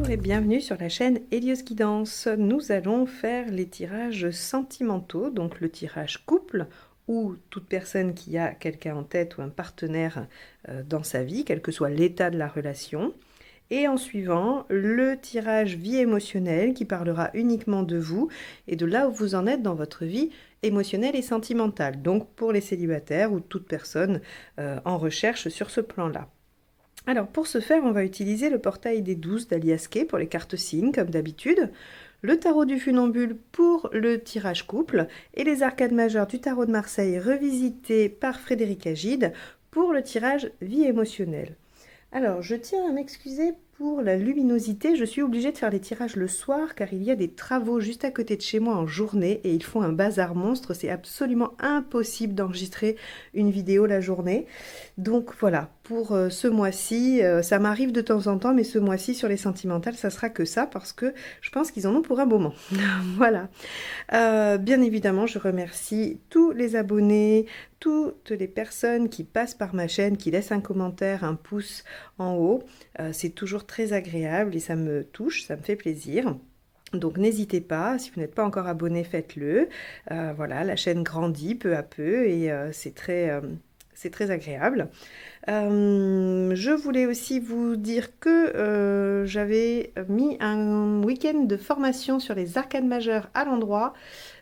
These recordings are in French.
Bonjour et bienvenue sur la chaîne Hélios Guidance. Nous allons faire les tirages sentimentaux, donc le tirage couple ou toute personne qui a quelqu'un en tête ou un partenaire dans sa vie, quel que soit l'état de la relation. Et en suivant, le tirage vie émotionnelle qui parlera uniquement de vous et de là où vous en êtes dans votre vie émotionnelle et sentimentale. Donc pour les célibataires ou toute personne en recherche sur ce plan-là. Alors pour ce faire, on va utiliser le portail des 12 d'Alias Kay pour les cartes signes comme d'habitude, le tarot du funambule pour le tirage couple et les arcades majeures du tarot de Marseille revisité par Frédéric Agide pour le tirage vie émotionnelle. Alors je tiens à m'excuser pour la luminosité, je suis obligée de faire les tirages le soir car il y a des travaux juste à côté de chez moi en journée et ils font un bazar monstre, c'est absolument impossible d'enregistrer une vidéo la journée. Donc voilà, pour ce mois-ci, ça m'arrive de temps en temps, mais ce mois-ci sur les sentimentales, ça sera que ça parce que je pense qu'ils en ont pour un moment. Voilà. Bien évidemment, je remercie tous les abonnés, toutes les personnes qui passent par ma chaîne, qui laissent un commentaire, un pouce en haut. C'est toujours très agréable et ça me touche, ça me fait plaisir. Donc n'hésitez pas, si vous n'êtes pas encore abonné, faites-le. Voilà, la chaîne grandit peu à peu et c'est très agréable. Je voulais aussi vous dire que j'avais mis un week-end de formation sur les arcades majeures à l'endroit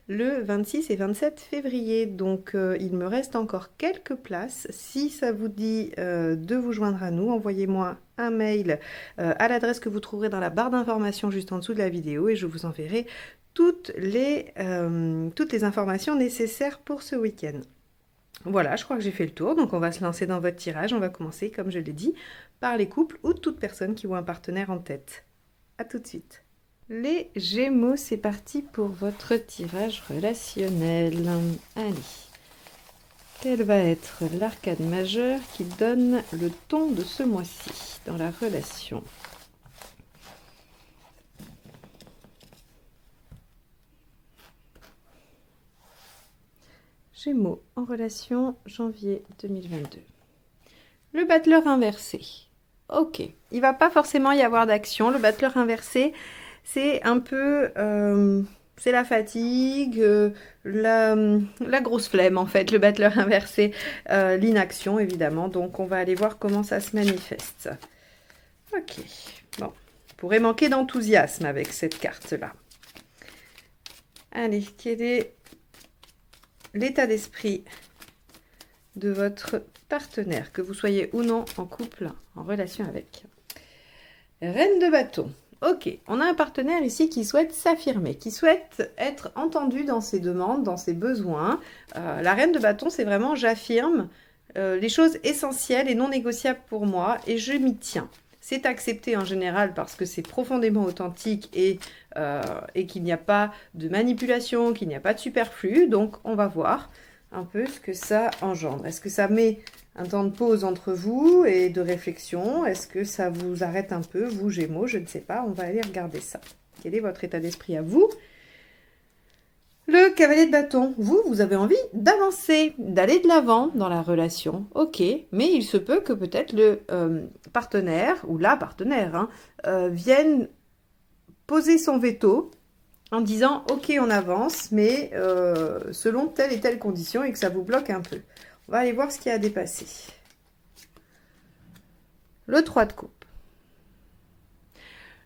le 26 et 27 février. Donc il me reste encore quelques places. Si ça vous dit de vous joindre à nous, envoyez-moi un mail à l'adresse que vous trouverez dans la barre d'informations juste en dessous de la vidéo et je vous enverrai toutes les informations nécessaires pour ce week-end. Voilà, je crois que j'ai fait le tour, donc on va se lancer dans votre tirage. On va commencer, comme je l'ai dit, par les couples ou toute personne qui voit un partenaire en tête. A tout de suite. Les Gémeaux, c'est parti pour votre tirage relationnel. Allez, quel va être l'arcade majeure qui donne le ton de ce mois-ci dans la relation ? Gémeaux en relation janvier 2022. Le battleur inversé. Ok, il va pas forcément y avoir d'action. Le battleur inversé, c'est un peu... c'est la fatigue, la grosse flemme en fait, le battleur inversé, l'inaction évidemment. Donc on va aller voir comment ça se manifeste. Ok, bon, on pourrait manquer d'enthousiasme avec cette carte-là. Allez, quel est l'état d'esprit de votre partenaire, que vous soyez ou non en couple, en relation avec. Reine de bâton. Ok, on a un partenaire ici qui souhaite s'affirmer, qui souhaite être entendu dans ses demandes, dans ses besoins. La reine de bâton, c'est vraiment j'affirme les choses essentielles et non négociables pour moi et je m'y tiens. C'est accepté en général parce que c'est profondément authentique et qu'il n'y a pas de manipulation, qu'il n'y a pas de superflu. Donc, on va voir un peu ce que ça engendre. Est-ce que ça met un temps de pause entre vous et de réflexion? Est-ce que ça vous arrête un peu, vous Gémeaux? Je ne sais pas, on va aller regarder ça. Quel est votre état d'esprit à vous? Le cavalier de bâton, vous avez envie d'avancer, d'aller de l'avant dans la relation, ok, mais il se peut que peut-être le partenaire, ou la partenaire, vienne poser son veto en disant, ok, on avance, mais selon telle et telle condition et que ça vous bloque un peu. On va aller voir ce qu'il y a à dépasser. Le 3 de coupe.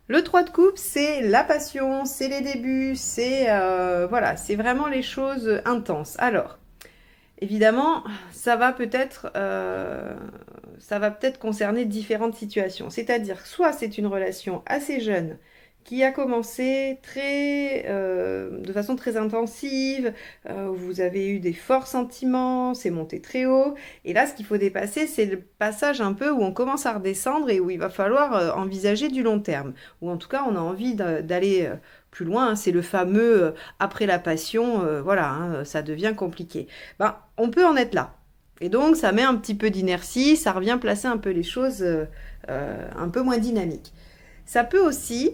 Le 3 de coupe, c'est la passion, c'est les débuts, c'est voilà, c'est vraiment les choses intenses. Alors, évidemment, ça va peut-être concerner différentes situations. C'est-à-dire, soit c'est une relation assez jeune qui a commencé de façon très intensive, vous avez eu des forts sentiments, c'est monté très haut, et là ce qu'il faut dépasser c'est le passage un peu où on commence à redescendre et où il va falloir envisager du long terme, ou en tout cas on a envie d'aller plus loin, c'est le fameux après la passion, voilà, ça devient compliqué. Ben, on peut en être là, et donc ça met un petit peu d'inertie, ça revient placer un peu les choses un peu moins dynamiques. Ça peut aussi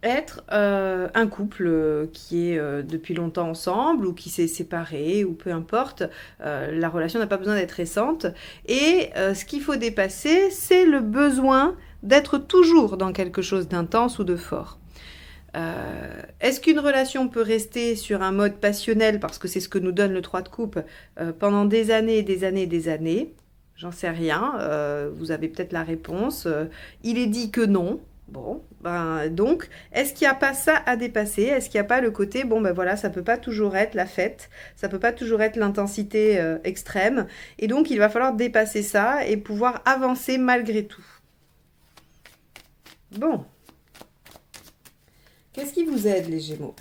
être un couple qui est depuis longtemps ensemble ou qui s'est séparé ou peu importe, la relation n'a pas besoin d'être récente et ce qu'il faut dépasser c'est le besoin d'être toujours dans quelque chose d'intense ou de fort. Est-ce qu'une relation peut rester sur un mode passionnel, parce que c'est ce que nous donne le 3 de coupe, pendant des années et des années et des années? J'en sais rien, vous avez peut-être la réponse. Il est dit que non. Bon, ben donc, est-ce qu'il n'y a pas ça à dépasser? Est-ce qu'il n'y a pas le côté, bon ben voilà, ça peut pas toujours être la fête, ça peut pas toujours être l'intensité extrême, et donc il va falloir dépasser ça et pouvoir avancer malgré tout. Bon. Qu'est-ce qui vous aide, les Gémeaux?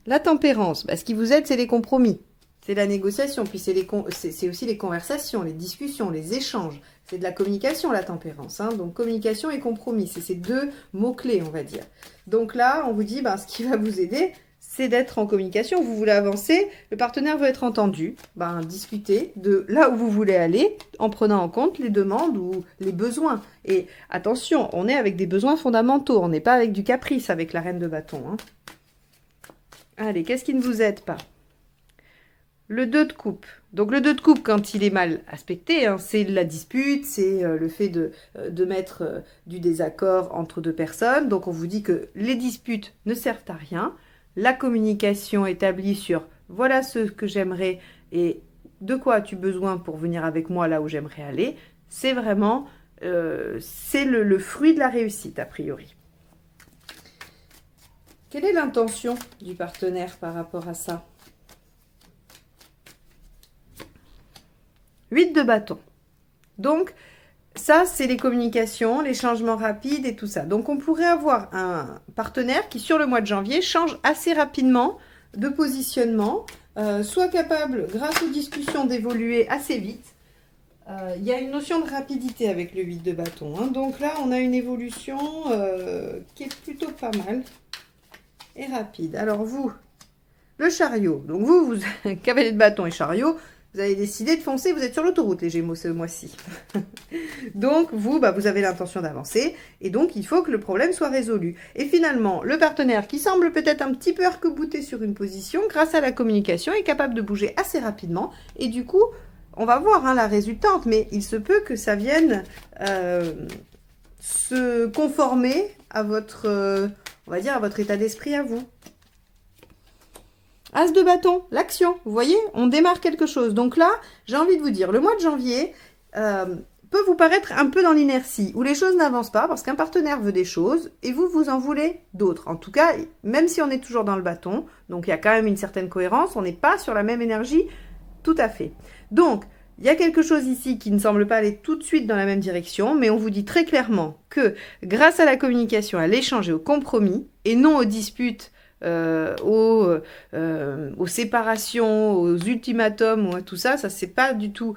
La tempérance, bah, ce qui vous aide, c'est les compromis. C'est la négociation, puis c'est aussi les conversations, les discussions, les échanges. C'est de la communication, la tempérance. Hein. Donc, communication et compromis, c'est ces deux mots-clés, on va dire. Donc là, on vous dit, ben, ce qui va vous aider, c'est d'être en communication. Vous voulez avancer, le partenaire veut être entendu. Ben, discutez de là où vous voulez aller, en prenant en compte les demandes ou les besoins. Et attention, on est avec des besoins fondamentaux, on n'est pas avec du caprice, avec la reine de bâton. Hein. Allez, qu'est-ce qui ne vous aide pas? Le 2 de coupe. Donc le 2 de coupe, quand il est mal aspecté, hein, c'est la dispute, c'est le fait de mettre du désaccord entre deux personnes. Donc on vous dit que les disputes ne servent à rien. La communication établie sur voilà ce que j'aimerais et de quoi as-tu besoin pour venir avec moi là où j'aimerais aller, c'est vraiment c'est le fruit de la réussite a priori. Quelle est l'intention du partenaire par rapport à ça? 8 de bâton. Donc, ça, c'est les communications, les changements rapides et tout ça. Donc, on pourrait avoir un partenaire qui, sur le mois de janvier, change assez rapidement de positionnement, soit capable, grâce aux discussions, d'évoluer assez vite. Il y a une notion de rapidité avec le 8 de bâton. Hein. Donc là, on a une évolution qui est plutôt pas mal et rapide. Alors vous, le chariot. Donc vous cavalier de bâton et chariot, vous avez décidé de foncer, vous êtes sur l'autoroute, les Gémeaux, ce mois-ci. Donc, vous, bah, vous avez l'intention d'avancer, et donc, il faut que le problème soit résolu. Et finalement, le partenaire, qui semble peut-être un petit peu arc-bouté sur une position, grâce à la communication, est capable de bouger assez rapidement, et du coup, on va voir hein, la résultante, mais il se peut que ça vienne se conformer à votre, on va dire, à votre état d'esprit à vous. As de bâton, l'action, vous voyez, on démarre quelque chose. Donc là, j'ai envie de vous dire, le mois de janvier peut vous paraître un peu dans l'inertie, où les choses n'avancent pas, parce qu'un partenaire veut des choses, et vous, vous en voulez d'autres. En tout cas, même si on est toujours dans le bâton, donc il y a quand même une certaine cohérence, on n'est pas sur la même énergie tout à fait. Donc, il y a quelque chose ici qui ne semble pas aller tout de suite dans la même direction, mais on vous dit très clairement que grâce à la communication, à l'échange et au compromis, et non aux disputes, aux séparations, aux ultimatums ou à tout ça, c'est pas du tout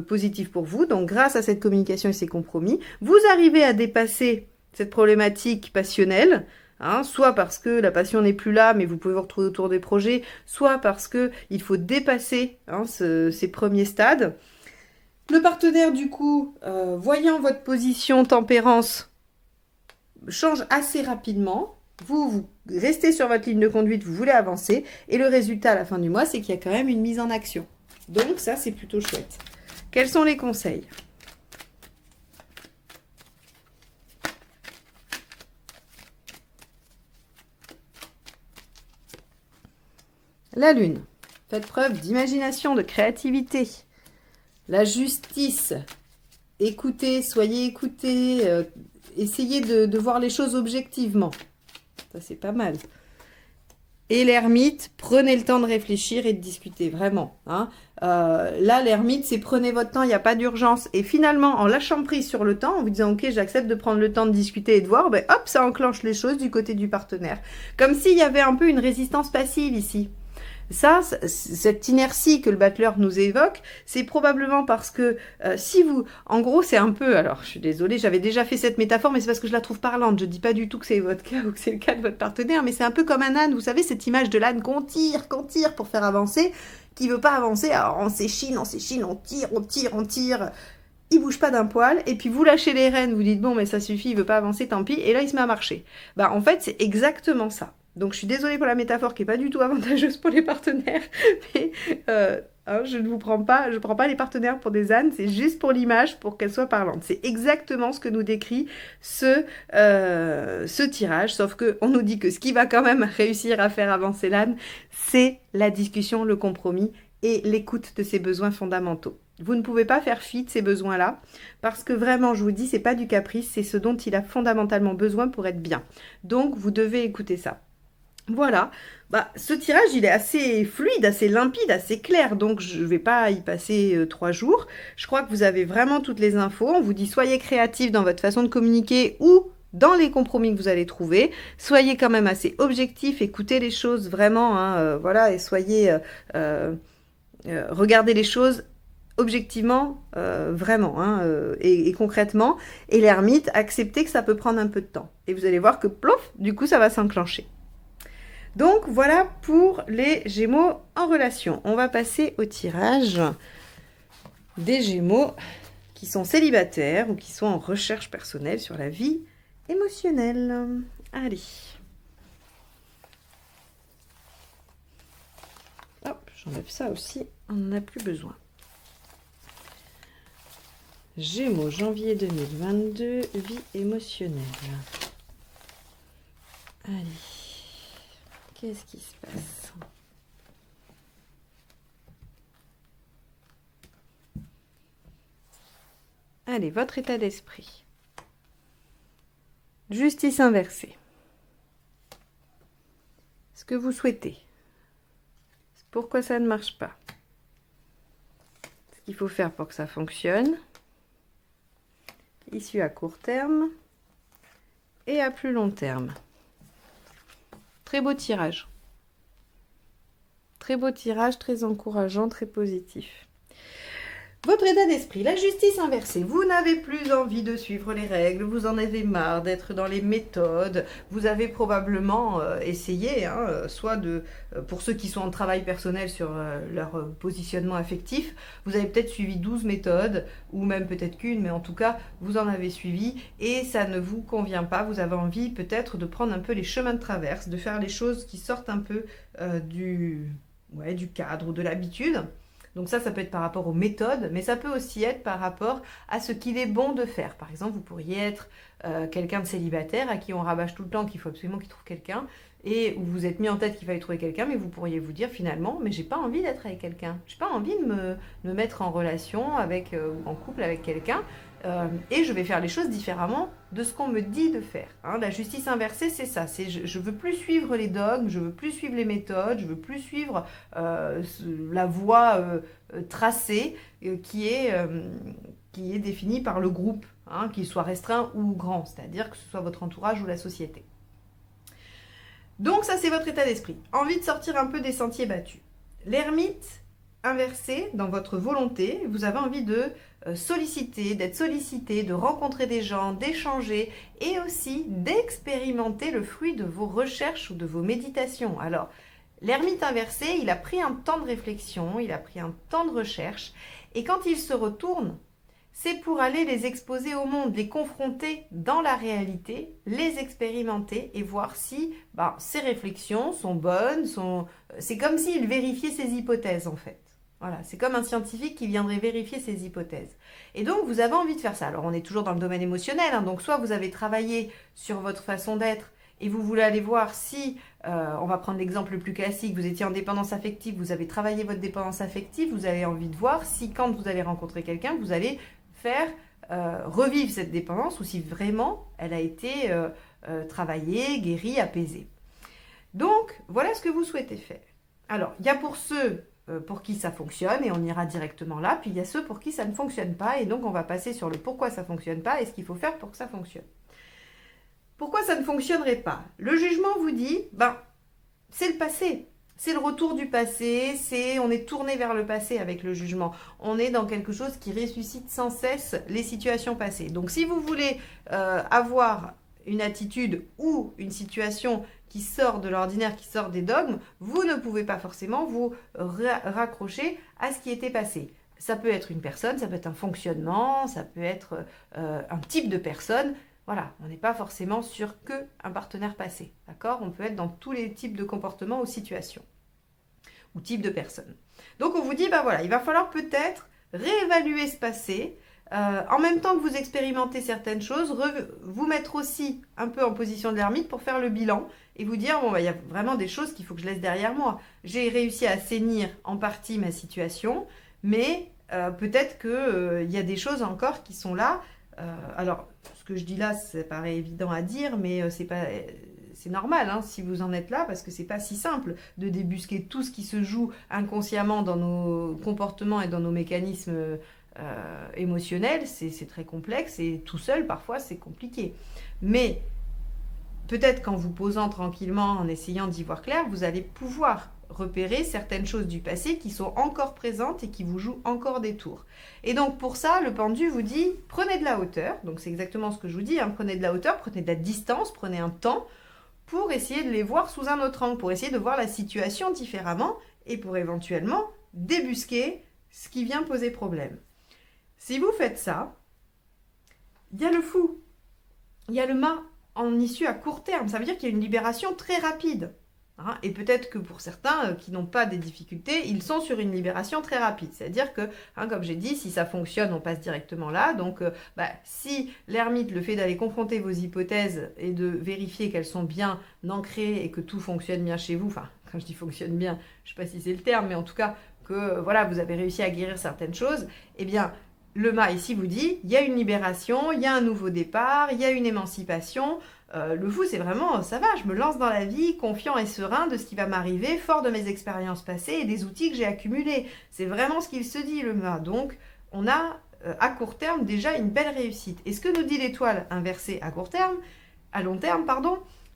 positif pour vous. Donc grâce à cette communication et ces compromis, vous arrivez à dépasser cette problématique passionnelle, hein, soit parce que la passion n'est plus là, mais vous pouvez vous retrouver autour des projets, soit parce que il faut dépasser hein, ces premiers stades. Le partenaire du coup, voyant votre position tempérance, change assez rapidement. Vous restez sur votre ligne de conduite, vous voulez avancer, et le résultat à la fin du mois, c'est qu'il y a quand même une mise en action. Donc ça, c'est plutôt chouette. Quels sont les conseils? La lune. Faites preuve d'imagination, de créativité. La justice. Écoutez, soyez écoutés, essayez de voir les choses objectivement. Ça, c'est pas mal. Et l'ermite, prenez le temps de réfléchir et de discuter, vraiment. Hein. Là, l'ermite, c'est prenez votre temps, il n'y a pas d'urgence. Et finalement, en lâchant prise sur le temps, en vous disant, ok, j'accepte de prendre le temps de discuter et de voir, ben, hop, ça enclenche les choses du côté du partenaire. Comme s'il y avait un peu une résistance passive ici. Ça, cette inertie que le battleur nous évoque, c'est probablement parce que si vous... En gros, c'est un peu... Alors, je suis désolée, j'avais déjà fait cette métaphore, mais c'est parce que je la trouve parlante. Je ne dis pas du tout que c'est votre cas ou que c'est le cas de votre partenaire, mais c'est un peu comme un âne. Vous savez, cette image de l'âne qu'on tire pour faire avancer, qui ne veut pas avancer. Alors, on s'échine, on tire. Il bouge pas d'un poil, et puis vous lâchez les rênes, vous dites, bon, mais ça suffit, il veut pas avancer, tant pis, et là, il se met à marcher. Bah, en fait, c'est exactement ça. Donc, je suis désolée pour la métaphore qui n'est pas du tout avantageuse pour les partenaires. Mais Hein, je ne prends pas les partenaires pour des ânes, c'est juste pour l'image, pour qu'elle soit parlante. C'est exactement ce que nous décrit ce tirage, sauf qu'on nous dit que ce qui va quand même réussir à faire avancer l'âne, c'est la discussion, le compromis et l'écoute de ses besoins fondamentaux. Vous ne pouvez pas faire fi de ces besoins-là, parce que vraiment, je vous dis, c'est pas du caprice, c'est ce dont il a fondamentalement besoin pour être bien. Donc, vous devez écouter ça. Voilà, ce tirage, il est assez fluide, assez limpide, assez clair, donc je ne vais pas y passer 3 jours. Je crois que vous avez vraiment toutes les infos. On vous dit, soyez créatifs dans votre façon de communiquer ou dans les compromis que vous allez trouver. Soyez quand même assez objectifs, écoutez les choses vraiment, hein, voilà, et soyez... regardez les choses objectivement, vraiment, hein, et concrètement. Et l'ermite, acceptez que ça peut prendre un peu de temps. Et vous allez voir que, plouf, du coup, ça va s'enclencher. Donc, voilà pour les Gémeaux en relation. On va passer au tirage des Gémeaux qui sont célibataires ou qui sont en recherche personnelle sur la vie émotionnelle. Allez. Hop, j'enlève ça aussi, on n'en a plus besoin. Gémeaux, janvier 2022, vie émotionnelle. Allez. Qu'est-ce qui se passe? Allez, votre état d'esprit. Justice inversée. Ce que vous souhaitez. Pourquoi ça ne marche pas? Ce qu'il faut faire pour que ça fonctionne. Issue à court terme et à plus long terme. Très beau tirage. Très beau tirage, très encourageant, très positif. Votre état d'esprit, la justice inversée. Vous n'avez plus envie de suivre les règles, vous en avez marre d'être dans les méthodes. Vous avez probablement essayé, hein, soit pour ceux qui sont en travail personnel sur leur positionnement affectif, vous avez peut-être suivi 12 méthodes, ou même peut-être qu'une, mais en tout cas, vous en avez suivi, et ça ne vous convient pas. Vous avez envie peut-être de prendre un peu les chemins de traverse, de faire les choses qui sortent un peu du cadre ou de l'habitude. Donc ça peut être par rapport aux méthodes, mais ça peut aussi être par rapport à ce qu'il est bon de faire. Par exemple, vous pourriez être quelqu'un de célibataire à qui on rabâche tout le temps qu'il faut absolument qu'il trouve quelqu'un, et où vous êtes mis en tête qu'il fallait trouver quelqu'un, mais vous pourriez vous dire finalement, mais j'ai pas envie d'être avec quelqu'un. J'ai pas envie de me mettre en relation avec, ou en couple avec quelqu'un, et je vais faire les choses différemment de ce qu'on me dit de faire. Hein. La justice inversée, c'est ça. C'est je veux plus suivre les dogmes, je veux plus suivre les méthodes, je veux plus suivre la voie tracée qui est définie par le groupe, hein, qu'il soit restreint ou grand, c'est-à-dire que ce soit votre entourage ou la société. Donc ça, c'est votre état d'esprit. Envie de sortir un peu des sentiers battus. L'ermite inversé, dans votre volonté, vous avez envie de solliciter, d'être sollicité, de rencontrer des gens, d'échanger et aussi d'expérimenter le fruit de vos recherches ou de vos méditations. Alors, l'ermite inversé, il a pris un temps de réflexion, il a pris un temps de recherche, et quand il se retourne, c'est pour aller les exposer au monde, les confronter dans la réalité, les expérimenter et voir si ces réflexions sont bonnes, c'est comme s'il vérifiait ses hypothèses en fait. Voilà, c'est comme un scientifique qui viendrait vérifier ses hypothèses. Et donc, vous avez envie de faire ça. Alors, on est toujours dans le domaine émotionnel, hein, donc soit vous avez travaillé sur votre façon d'être et vous voulez aller voir si, on va prendre l'exemple le plus classique, vous étiez en dépendance affective, vous avez travaillé votre dépendance affective, vous avez envie de voir si quand vous allez rencontrer quelqu'un, vous allez faire revivre cette dépendance ou si vraiment elle a été travaillée, guérie, apaisée. Donc, voilà ce que vous souhaitez faire. Alors, il y a pour ceux pour qui ça fonctionne et on ira directement là, puis il y a ceux pour qui ça ne fonctionne pas et donc on va passer sur le pourquoi ça ne fonctionne pas et ce qu'il faut faire pour que ça fonctionne. Pourquoi ça ne fonctionnerait pas? Le jugement vous dit, c'est le passé. C'est le retour du passé, on est tourné vers le passé avec le jugement. On est dans quelque chose qui ressuscite sans cesse les situations passées. Donc si vous voulez avoir une attitude ou une situation qui sort de l'ordinaire, qui sort des dogmes, vous ne pouvez pas forcément vous raccrocher à ce qui était passé. Ça peut être une personne, ça peut être un fonctionnement, ça peut être un type de personne. Voilà, on n'est pas forcément sur qu'un partenaire passé, d'accord? On peut être dans tous les types de comportements ou situations. ou type de personne. Donc on vous dit, bah voilà, il va falloir peut-être réévaluer ce passé, en même temps que vous expérimentez certaines choses, vous mettre aussi un peu en position de l'ermite pour faire le bilan et vous dire, bon, bah, il y a vraiment des choses qu'il faut que je laisse derrière moi. J'ai réussi à assainir en partie ma situation, mais peut-être qu'il y a des choses encore qui sont là. Alors, ce que je dis là, ça paraît évident à dire, mais c'est normal hein, si vous en êtes là, parce que c'est pas si simple de débusquer tout ce qui se joue inconsciemment dans nos comportements et dans nos mécanismes émotionnels. C'est très complexe et tout seul, parfois, c'est compliqué. Mais peut-être qu'en vous posant tranquillement, en essayant d'y voir clair, vous allez pouvoir repérer certaines choses du passé qui sont encore présentes et qui vous jouent encore des tours. Et donc pour ça, le pendu vous dit, prenez de la hauteur, donc c'est exactement ce que je vous dis, hein, prenez de la hauteur, prenez de la distance, prenez un temps pour essayer de les voir sous un autre angle, pour essayer de voir la situation différemment et pour éventuellement débusquer ce qui vient poser problème. Si vous faites ça, il y a le fou, il y a le mât en issue à court terme, ça veut dire qu'il y a une libération très rapide. Hein, et peut-être que pour certains qui n'ont pas des difficultés, ils sont sur une libération très rapide. C'est-à-dire que, hein, comme j'ai dit, si ça fonctionne, on passe directement là. Donc, si l'ermite, le fait d'aller confronter vos hypothèses et de vérifier qu'elles sont bien ancrées et que tout fonctionne bien chez vous, enfin, quand je dis fonctionne bien, je ne sais pas si c'est le terme, mais en tout cas, que voilà, vous avez réussi à guérir certaines choses, eh bien, le mât ici vous dit, il y a une libération, il y a un nouveau départ, il y a une émancipation. Le fou, c'est vraiment, ça va, je me lance dans la vie, confiant et serein de ce qui va m'arriver, fort de mes expériences passées et des outils que j'ai accumulés. C'est vraiment ce qu'il se dit, le mât. Donc, on a à court terme déjà une belle réussite. Et ce que nous dit l'étoile inversée à long terme,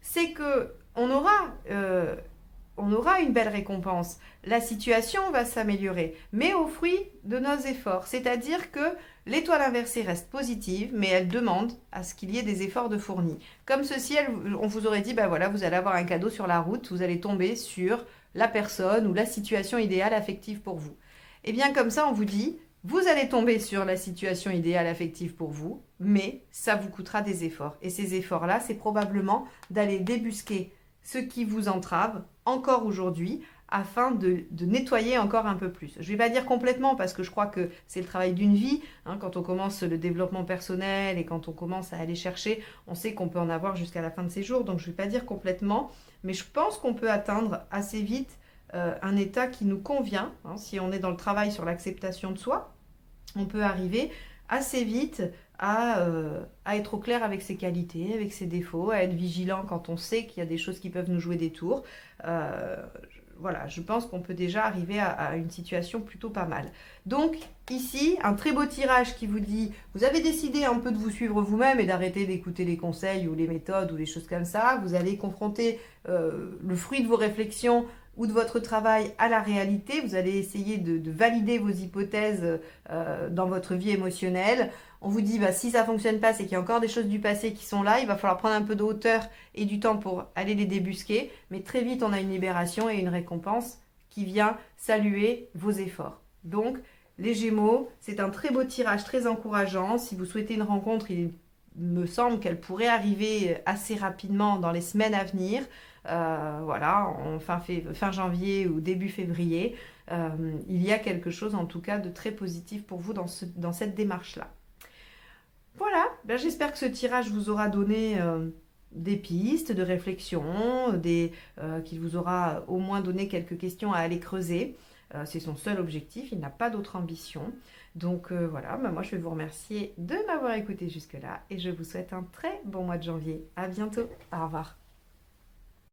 c'est que on aura une belle récompense. La situation va s'améliorer, mais au fruit de nos efforts. C'est-à-dire que l'étoile inversée reste positive, mais elle demande à ce qu'il y ait des efforts de fournis. Comme ceci, on vous aurait dit, ben voilà, vous allez avoir un cadeau sur la route, vous allez tomber sur la personne ou la situation idéale affective pour vous. Et bien comme ça, on vous dit, vous allez tomber sur la situation idéale affective pour vous, mais ça vous coûtera des efforts. Et ces efforts-là, c'est probablement d'aller débusquer ce qui vous entrave encore aujourd'hui, afin de nettoyer encore un peu plus. Je ne vais pas dire complètement parce que je crois que c'est le travail d'une vie. Hein, quand on commence le développement personnel et quand on commence à aller chercher, on sait qu'on peut en avoir jusqu'à la fin de ses jours. Donc je ne vais pas dire complètement, mais je pense qu'on peut atteindre assez vite un état qui nous convient. Hein, si on est dans le travail sur l'acceptation de soi, on peut arriver assez vite à être au clair avec ses qualités, avec ses défauts, à être vigilant quand on sait qu'il y a des choses qui peuvent nous jouer des tours. Voilà, je pense qu'on peut déjà arriver à une situation plutôt pas mal. Donc ici, un très beau tirage qui vous dit, vous avez décidé un peu de vous suivre vous-même et d'arrêter d'écouter les conseils ou les méthodes ou les choses comme ça. Vous allez confronter le fruit de vos réflexions ou de votre travail à la réalité. Vous allez essayer de valider vos hypothèses dans votre vie émotionnelle. On vous dit, si ça ne fonctionne pas, c'est qu'il y a encore des choses du passé qui sont là. Il va falloir prendre un peu de hauteur et du temps pour aller les débusquer. Mais très vite, on a une libération et une récompense qui vient saluer vos efforts. Donc, les Gémeaux, c'est un très beau tirage, très encourageant. Si vous souhaitez une rencontre, il me semble qu'elle pourrait arriver assez rapidement dans les semaines à venir. Voilà, en fin janvier ou début février. Il y a quelque chose en tout cas de très positif pour vous dans cette démarche-là. Voilà, j'espère que ce tirage vous aura donné des pistes de réflexion, qu'il vous aura au moins donné quelques questions à aller creuser. C'est son seul objectif, il n'a pas d'autre ambition. Donc voilà, moi je vais vous remercier de m'avoir écouté jusque-là et je vous souhaite un très bon mois de janvier. À bientôt, au revoir.